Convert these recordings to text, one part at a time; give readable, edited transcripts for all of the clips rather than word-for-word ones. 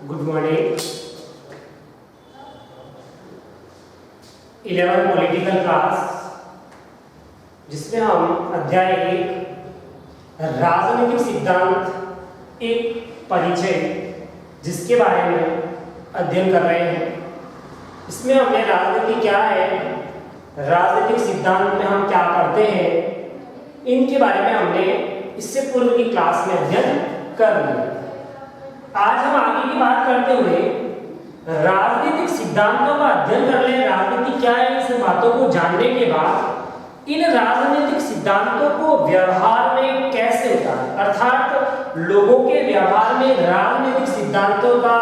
Good morning. 11 political class, जिसमें हम अध्याय 1 राजनीतिक सिद्धांत एक परिचय, जिसके बारे में अध्ययन कर रहे हैं। इसमें हमने राजनीति क्या है, राजनीतिक सिद्धांत में हम क्या पढ़ते हैं, इनके बारे में हमने इससे पूर्व की क्लास में अध्ययन कर लिया। आज हम आगे की बात करते हुए राजनीतिक सिद्धांतों का अध्ययन कर रहे हैं। राजनीति क्या है, इस बातों को जानने के बाद इन राजनीतिक सिद्धांतों को व्यवहार में कैसे उतारें, अर्थात लोगों के व्यवहार में राजनीतिक सिद्धांतों का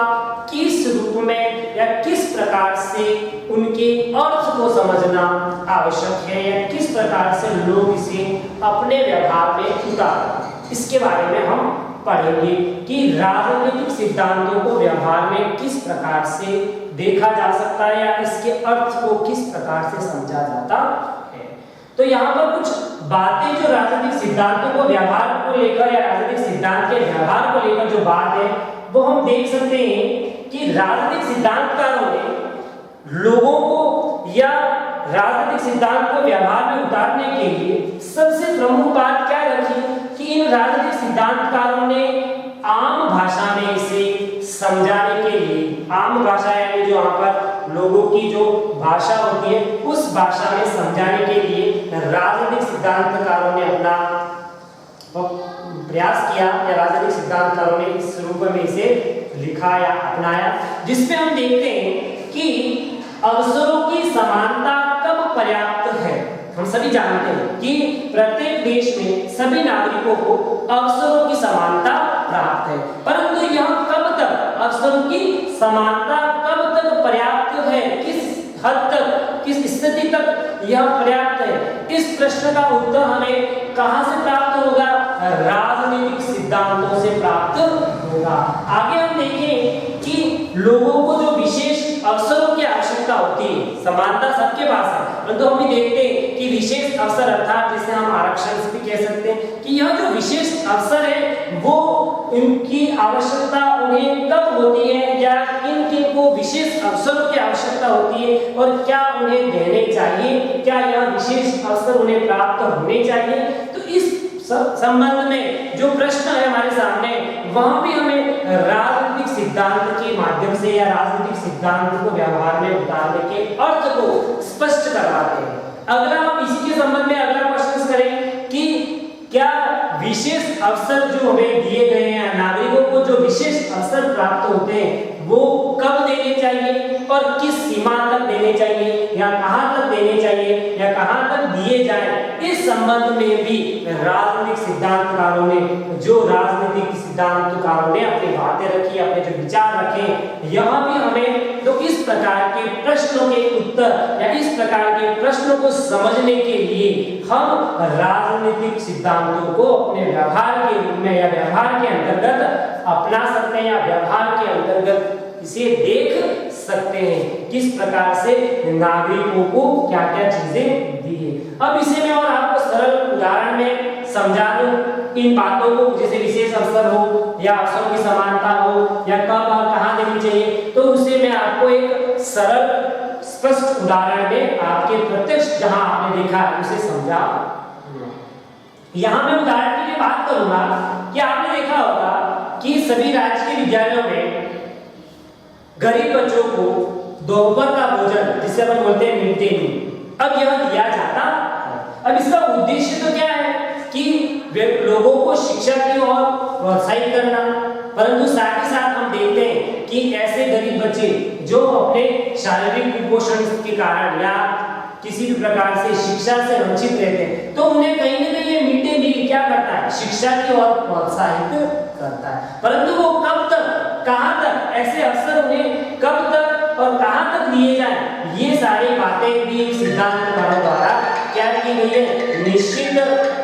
किस रूप में या किस प्रकार से उनके अर्थ को समझना आवश्यक है, या किस प्रकार से लोग इसे अपने व्यवहार में उतारें, इसके बारे में हम पढ़ेंगे कि राजनीतिक सिद्धांतों को व्यवहार में किस प्रकार से देखा जा सकता है या इसके अर्थ को किस प्रकार से समझा जाता है। तो यहाँ पर कुछ बातें जो राजनीतिक सिद्धांतों को व्यवहार को लेकर या राजनीतिक सिद्धांत के व्यवहार को लेकर जो बात है, वो हम देख सकते हैं कि राजनीतिक सिद्धांतकारों ने लोगों को या राजनीतिक सिद्धांत को व्यवहार में उतारने के लिए सबसे प्रमुख बात क्या रखी कि इन राजनीतिक सिद्धांतकारों ने आम भाषा में इसे समझाने के लिए, आम भाषा यानी जो यहाँ पर लोगों की जो भाषा होती है, उस भाषा में समझाने के लिए राजनीतिक सिद्धांतकारों ने अपना प्रयास किया, या राजनीतिक सिद्धांतकारों ने इस रूप में इसे लिखा या अपनाया, जिसमें हम देखते हैं कि अवसरों की समानता कब पर्याप्त है। हम सभी जानते हैं कि प्रत्येक देश में सभी नागरिकों को अवसरों की समानता प्राप्त है, परंतु यह कब तक अवसरों की समानता कब तक पर्याप्त है, किस हद तक, किस स्थिति तक यह पर्याप्त है, इस प्रश्न का उत्तर हमें कहां से प्राप्त होगा, राजनीतिक सिद्धांतों से प्राप्त होगा। आगे हम देखें कि लोगों को जो विशेष अवसरों की आवश्यकता होती है, समानता सबके पास है, परंतु हम भी देखते हैं कि विशेष अवसर, अर्थात जिसे हम आरक्षण भी कह सकते हैं, कि यह जो विशेष अवसर है वो इनकी आवश्यकता उन्हें कब होती है, या किन किन को विशेष अवसरों की आवश्यकता होती है और क्या उन्हें देने चाहिए, क्या यह विशेष अवसर उन्हें प्राप्त होने चाहिए। तो इस संबंध में जो प्रश्न है हमारे सामने, वहां भी हमें राजनीतिक सिद्धांत के माध्यम से या राजनीतिक सिद्धांत को व्यवहार में उतारने के अर्थ को स्पष्ट करवाते हैं। अगला हम इसी के संबंध में अगला क्वेश्चन करें कि क्या विशेष अवसर जो हमें दिए गए हैं, नागरिकों को जो विशेष अवसर प्राप्त होते हैं, वो कब देने चाहिए और किस सीमा तक देने चाहिए, या कहां तक देने चाहिए, या कहां तक दिए जाए। इस संबंध में भी राजनीतिक सिद्धांतकारों ने, जो राजनीतिक सिद्धांतकारों ने अपनी बातें रखी, अपने जो विचार रखे, यहाँ भी हमें तो इस प्रकार के प्रश्नों के उत्तर या इस प्रकार के प्रश्नों को समझने के लिए हम राजनीतिक सिद्धांतों को अपने व्यवहार के रूप में या व्यवहार के अंतर्गत अपना सकते हैं, या व्यवहार के अंतर्गत इसे देख सकते हैं, किस प्रकार से नागरिकों को क्या क्या चीजें दी है। अब इसे मैं और आपको सरल उदाहरण में समझा दूं इन बातों को, जैसे विशेष अवसर हो या अवसरों की समानता हो या कब और कहां देनी चाहिए, तो उसे मैं आपको एक सरल स्पष्ट उदाहरण में आपके प्रत्यक्ष जहां आपने देखा उसे समझा। यहाँ मैं उदाहरण के लिए बात करूंगा कि आपने देखा होगा कि सभी राजकीय विद्यालयों में गरीब बच्चों को दोपहर का भोजन, जिसे अपन बोलते हैं मिड डे मील, अब यह दिया जाता है। अब इसका उद्देश्य तो क्या है कि लोगों को शिक्षा की ओर प्रोत्साहित करना, परंतु साथ ही साथ हम देखते हैं कि ऐसे गरीब बच्चे जो अपने शारीरिक कुपोषण के कारण या किसी भी प्रकार से शिक्षा से वंचित रहते हैं, तो उन्हें कहीं ना कहीं ये मिड डे मील क्या करता है, शिक्षा की ओर प्रोत्साहित करता है। परंतु वो कब तक, कहां तक, ऐसे अवसर उन्हें कब तक और कहां तक दिए जाए, ये सारी बातें भी सिद्धांतकारों द्वारा क्या की गई है, निश्चित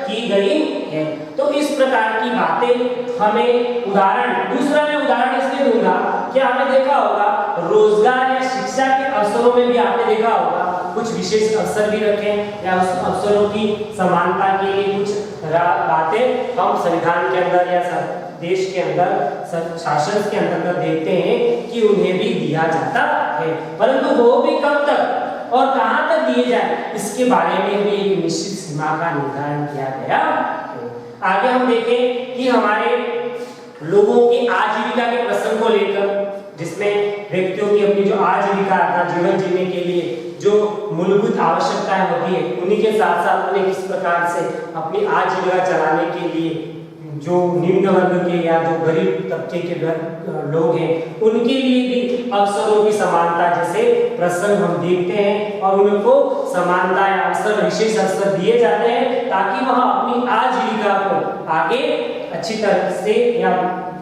की गई है। तो इस प्रकार की बातें हमें उदाहरण, दूसरा मैं उदाहरण इसलिए दूंगा कि आपने देखा होगा रोजगार या शिक्षा के अवसरों में भी आपने देखा होगा कुछ विशेष अवसर भी रखे, या उस अवसरों की समानता के लिए कुछ बातें हम संविधान के अंदर या देश के अंदर शासन के अंतर्गत देखते हैं कि उन्हें भी दिया जाता है, परंतु वो भी कब तक और कहां तक दिए जाए इसके बारे में भी एक निश्चित सीमा का निर्धारण किया गया है। आगे हम देखें कि हमारे लोगों की आजीविका के प्रसंग को लेकर, जिसमें व्यक्तियों की अपनी जो आजीविका अपना जीवन जीने के लिए जो मूलभूत आवश्यकताएं होती है, उन्हीं के साथ साथ उन्हें किस प्रकार से अपनी आजीविका चलाने के लिए जो निम्न वर्ग के या जो गरीब तबके के लोग हैं उनके लिए भी अवसरों की समानता जैसे प्रसंग हम देखते हैं, और उनको समानता या अवसर विशेष अवसर दिए जाते हैं ताकि वह अपनी आजीविका को आगे अच्छी तरह से या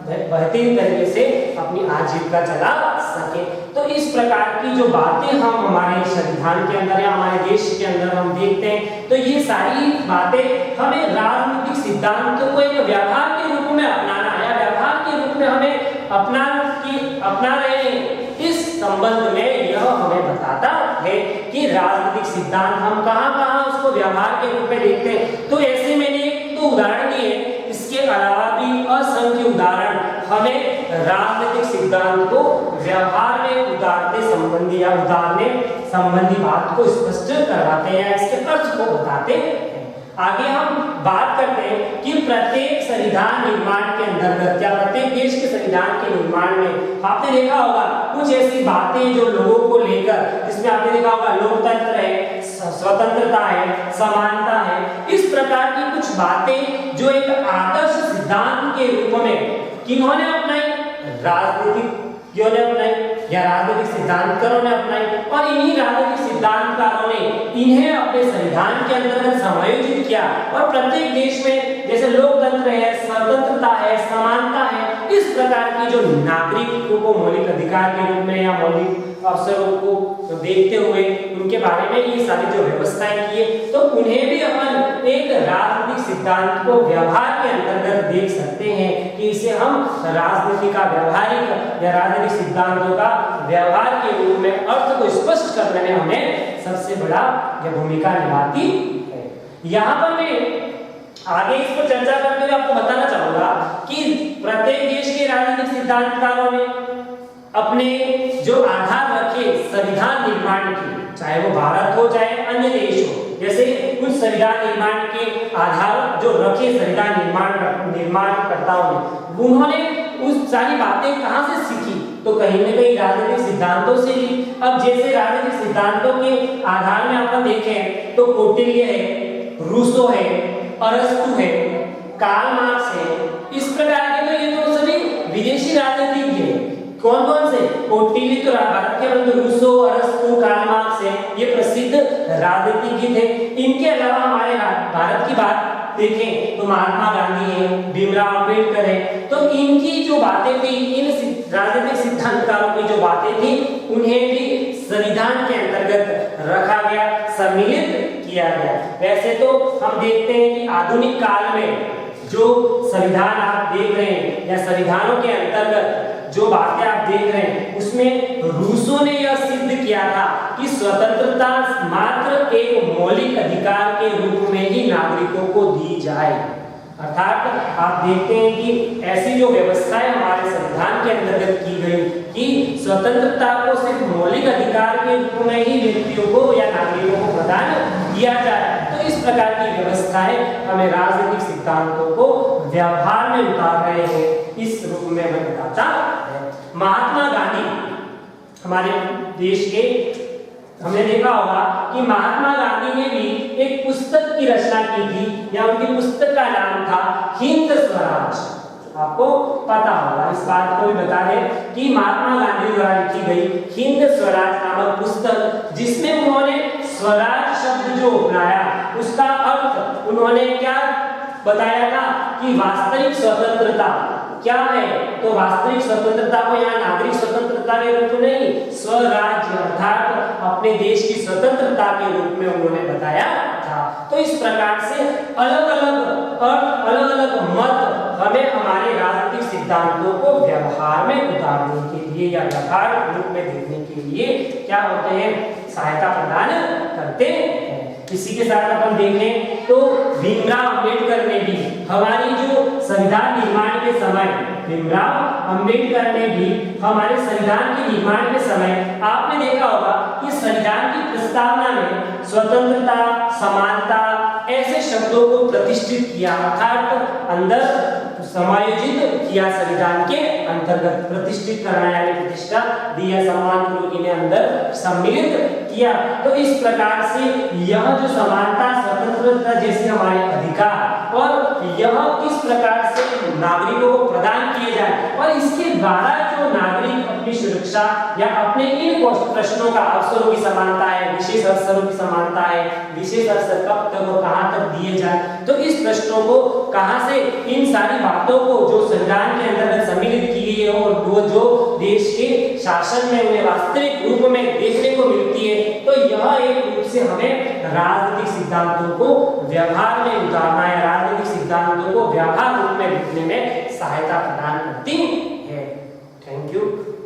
बेहतरीन तरीके से अपनी आजीविका चला सके। तो इस प्रकार की जो बातें हम हमारे संविधान के अंदर या हमारे देश के अंदर हम देखते हैं, तो ये सारी बातें हमें राजनीतिक सिद्धांतों को एक व्यवहार के रूप में अपनाना या व्यवहार के रूप में हमें अपना रहे हैं। इस संबंध में यह हमें बताता है कि राजनीतिक सिद्धांत हम कहां उसको व्यवहार के रूप में देखते हैं। तो ऐसे मैंने एक तो उदाहरण दिए, इसके अलावा भी असंख्य उदाहरण हमें राजनीतिक सिद्धांत को व्यवहार में उतारने संबंधी बात को स्पष्ट करवाते हैं, इसके अर्थ को बताते हैं। आगे हम बात करते हैं कि प्रत्येक संविधान निर्माण के अंतर्गत या प्रत्येक देश के संविधान के निर्माण में आपने देखा होगा कुछ ऐसी बातें जो लोगों को लेकर, जिसमें आपने देखा होगा लोकतंत्र है, स्वतंत्रता है, समानता है, इस प्रकार की कुछ बातें जो एक आदर्श सिद्धांत के रूप में किन्होंने अपनाई, राजनीतिज्ञों ने अपनाई या राजनीतिक सिद्धांतकारों ने अपनाई, और इन्हीं राजनीतिक सिद्धांतकारों ने इन्हें अपने संविधान के अंतर्गत समायोजित किया। और प्रत्येक देश में जैसे लोकतंत्र है, स्वतंत्रता है, समानता है, इस प्रकार की जो नागरिकों को मौलिक अधिकार के रूप में या मौलिक अवसरों को देखते हुए उनके बारे में ये सारी जो व्यवस्थाएं किए, तो उन्हें भी अपन एक राजनीतिक सिद्धांत को व्यवहार के अंतर्गत देख सकते हैं कि इसे हम राजनीति का व्यवहारिक या राजनीतिक सिद्धांतों का व्यवहार के रूप में अर्थ को स्पष्ट करने में हमें सबसे बड़ा यह भूमिका निभाती है। यहाँ पर मैं आगे इस पर चर्चा करते हुए आपको बताना चाहूंगा कि प्रत्येक देश के राजनीतिक सिद्धांतकारों ने अपने जो आधार रखे संविधान निर्माण की, चाहे वो भारत हो चाहे अन्य देश हो, जैसे कुछ संविधान निर्माण के आधार जो रखे संविधान निर्माणकर्ताओं ने, उन्होंने उस सारी बातें कहां से सीखी, तो कहीं न कहीं राजनीतिक सिद्धांतों से ली। अब जैसे राजनीतिक सिद्धांतों के आधार में अपन देखें तो कौटिल्य है, रूसो है, अरस्तु है, कार्ल मार्क्स है, इस प्रकार के तो ये तो सभी विदेशी राजनीतिज्ञ हैं। कौन कौन से? कौटिल्य तो भारत के, परंतु रूसो, अरस्तु, कार्ल मार्क्स है, ये प्रसिद्ध राजनीतिज्ञ थे। इनके अलावा हमारे भारत की बात देखें तो महात्मा गांधी है, भीमराव अंबेडकर है, तो इनकी जो बातें थी, इन राजनीतिक सिद्धांतकारों की जो बातें थी, उन्हें भी संविधान के अंतर्गत रखा गया, सम्मिलित किया गया। वैसे तो हम देखते हैं कि आधुनिक काल में जो संविधान आप देख रहे हैं या संविधानों के अंतर्गत जो बातें आप देख रहे हैं, उसमें रूसो ने यह सिद्ध किया था कि स्वतंत्रता मात्र एक मौलिक अधिकार के रूप में ही नागरिकों को दी जाए। अर्थात आप देखते हैं कि ऐसी जो व्यवस्थाएं हमारे संविधान के अंतर्गत की गई कि स्वतंत्रता को सिर्फ मौलिक अधिकार के रूप में ही व्यक्तियों को या नागरिकों को प्रदान किया जाए, तो इस प्रकार की व्यवस्थाएं हमें राजनीतिक सिद्धांतों को व्यवहार में उतार रहे हैं, इस रूप में हमें बताता है। महात्मा गांधी हमारे देश के, हमने देखा होगा कि महात्मा गांधी ने भी एक पुस्तक की रचना की थी, या उनकी पुस्तक का नाम था हिंद स्वराज। आपको पता होगा, इस बात को भी बता दें कि महात्मा गांधी द्वारा लिखी गई हिंद स्वराज नामक पुस्तक, जिसमें उन्होंने स्वराज शब्द जो अपनाया, उसका अर्थ उन्होंने क्या बताया था कि वास्तविक स्वतंत्रता क्या है, तो वास्तविक स्वतंत्रता को यहाँ नागरिक स्वतंत्रता के रूप में नहीं, स्वराज्य अर्थात अपने देश की स्वतंत्रता के रूप में उन्होंने बताया था। तो इस प्रकार से अलग अलग अर्थ, अलग अलग मत हमें हमारे राजनीतिक सिद्धांतों को व्यवहार में उतारने के लिए या व्यवहार रूप में देखने के लिए क्या होते हैं, सहायता प्रदान करते हैं। इसी के साथ अपन देखें तो भीमराव अंबेडकर ने भी हमारी जो संविधान निर्माण के समय भीमराव अंबेडकर ने भी हमारे संविधान के निर्माण के समय आपने देखा होगा कि संविधान की प्रस्तावना में स्वतंत्रता, समानता ऐसे शब्दों को प्रतिष्ठित किया, अर्थात अंदर समायोजित किया, संविधान के अंतर्गत प्रतिष्ठित करना यानी प्रतिष्ठा दिया, सम्मान पूर्वक इन्हें अंदर सम्मिलित किया। तो इस प्रकार से यह जो समानता, स्वतंत्रता जैसे हमारे अधिकार और यह किस प्रकार से नागरिकों को प्रदान किए जाए और इसके द्वारा जो नागरिक अपनी सुरक्षा या अपने इन प्रश्नों का, अवसरों की समानता है, विशेष अवसरों की समानता है, विशेष अवसर कब तक और कहां तक दिए जाए, तो इस प्रश्नों को कहां से, इन सारी बातों को जो संविधान के अंतर्गत सम्मिलित की गई है और वो जो देश के शासन में उन्हें वास्तविक रूप में देखने को मिलती है, तो यह एक रूप से हमें राजनीतिक सिद्धांतों को व्यवहार में उतारना या राजनीतिक सिद्धांतों को व्यवहार रूप में लिखने में सहायता प्रदान करती है। Thank you.